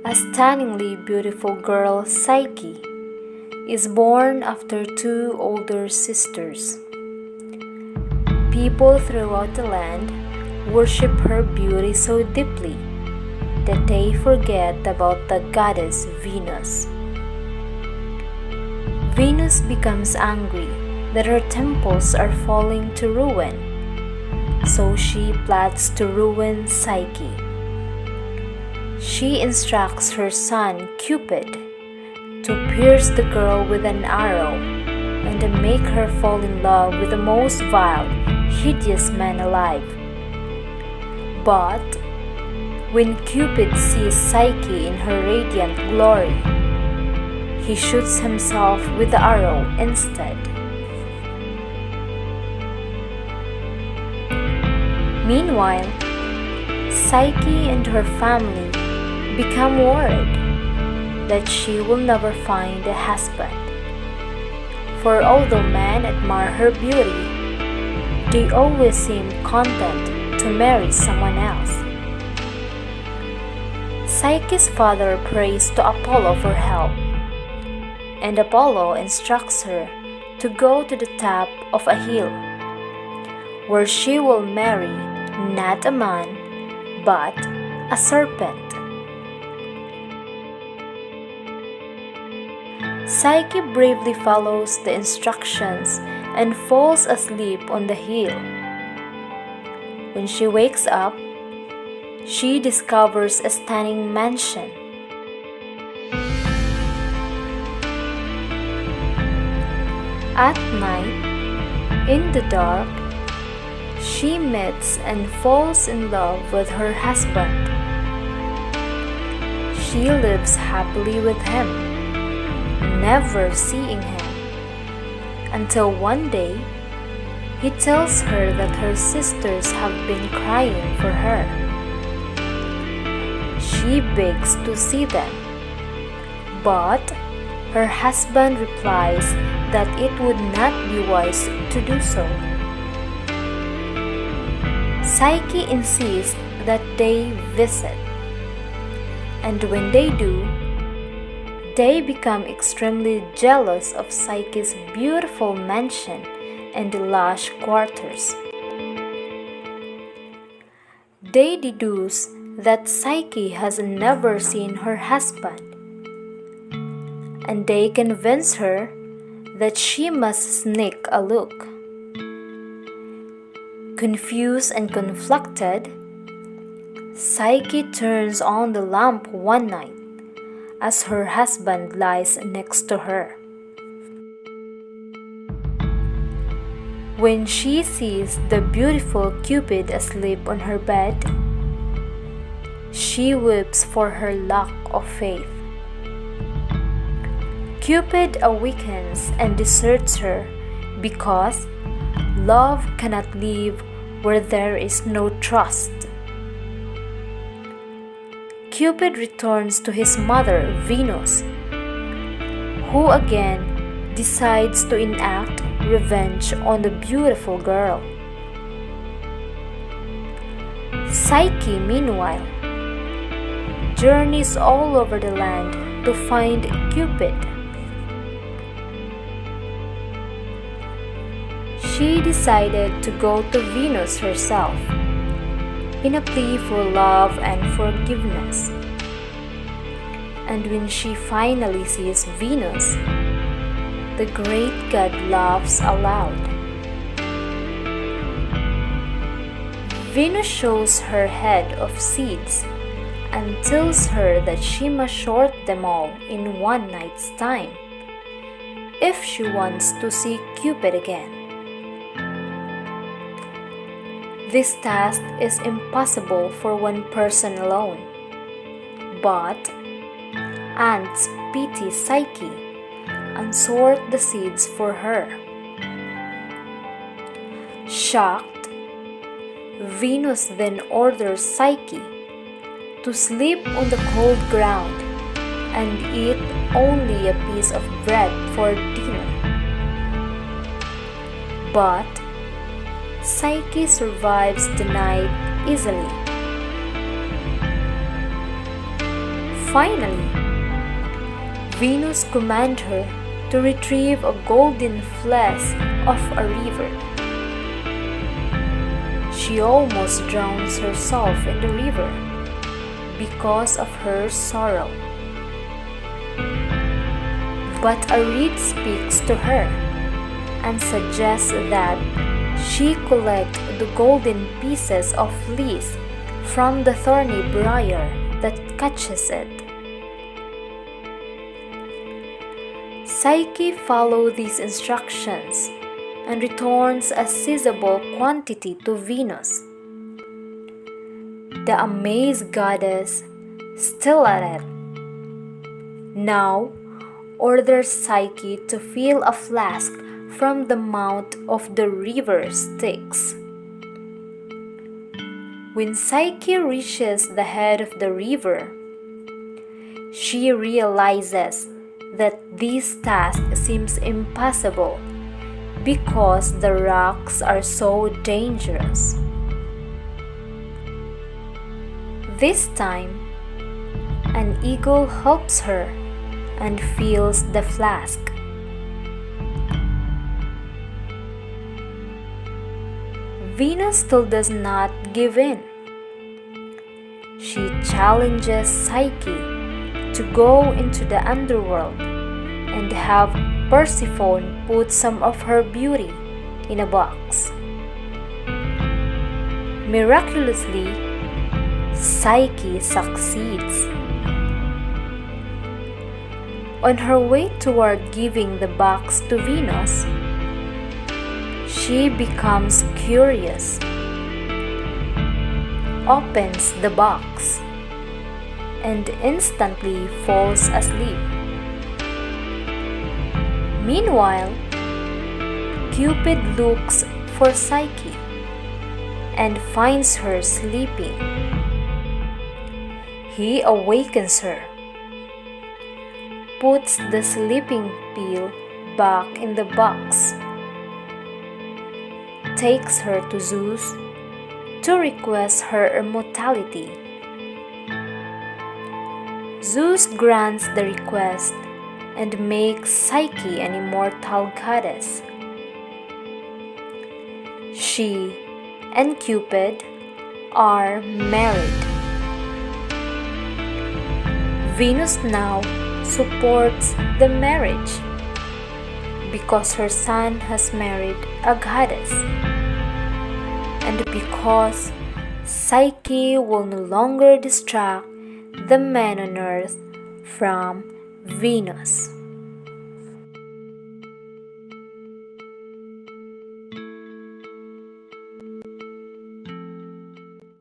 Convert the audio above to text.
A stunningly beautiful girl, Psyche, is born after two older sisters. People throughout the land worship her beauty so deeply that they forget about the goddess Venus. Venus becomes angry that her temples are falling to ruin, so she plots to ruin Psyche. She instructs her son Cupid to pierce the girl with an arrow and to make her fall in love with the most vile, hideous man alive. But when Cupid sees Psyche in her radiant glory, he shoots himself with the arrow instead. Meanwhile, Psyche and her family become worried that she will never find a husband. For although men admire her beauty, they always seem content to marry someone else. Psyche's father prays to Apollo for help, and Apollo instructs her to go to the top of a hill, where she will marry not a man, but a serpent. Psyche bravely follows the instructions and falls asleep on the hill. When she wakes up, she discovers a stunning mansion. At night, in the dark, she meets and falls in love with her husband. She lives happily with him, never seeing him, until one day he tells her that her sisters have been crying for her. She begs to see them, but her husband replies that it would not be wise to do so. Psyche insists that they visit, and when they do, they become extremely jealous of Psyche's beautiful mansion and lush quarters. They deduce that Psyche has never seen her husband, and they convince her that she must sneak a look. Confused and conflicted, Psyche turns on the lamp one night as her husband lies next to her. When she sees the beautiful Cupid asleep on her bed, she weeps for her lack of faith. Cupid awakens and deserts her because love cannot live where there is no trust. Cupid returns to his mother, Venus, who again decides to enact revenge on the beautiful girl. Psyche, meanwhile, journeys all over the land to find Cupid. She decided to go to Venus herself in a plea for love and forgiveness. And when she finally sees Venus, the great god laughs aloud. Venus shows her head of seeds and tells her that she must sort them all in one night's time if she wants to see Cupid again. This task is impossible for one person alone, but ants pity Psyche and sort the seeds for her. Shocked, Venus then orders Psyche to sleep on the cold ground and eat only a piece of bread for dinner. But Psyche survives the night easily. Finally, Venus commands her to retrieve a golden flask of a river. She almost drowns herself in the river because of her sorrow. But a reed speaks to her and suggests that she collect the golden pieces of fleece from the thorny briar that catches it. Psyche follows these instructions and returns a sizable quantity to Venus. The amazed goddess, still at it, now orders Psyche to fill a flask from the mouth of the river Styx. When Psyche reaches the head of the river, she realizes that this task seems impossible because the rocks are so dangerous. This time, an eagle helps her and fills the flask. Venus still does not give in. She challenges Psyche to go into the underworld and have Persephone put some of her beauty in a box. Miraculously, Psyche succeeds. On her way toward giving the box to Venus, she becomes curious, opens the box, and instantly falls asleep. Meanwhile, Cupid looks for Psyche and finds her sleeping. He awakens her, puts the sleeping pill back in the box, takes her to Zeus to request her immortality. Zeus grants the request and makes Psyche an immortal goddess. She and Cupid are married. Venus now supports the marriage because her son has married a goddess, and because Psyche will no longer distract the men on earth from Venus.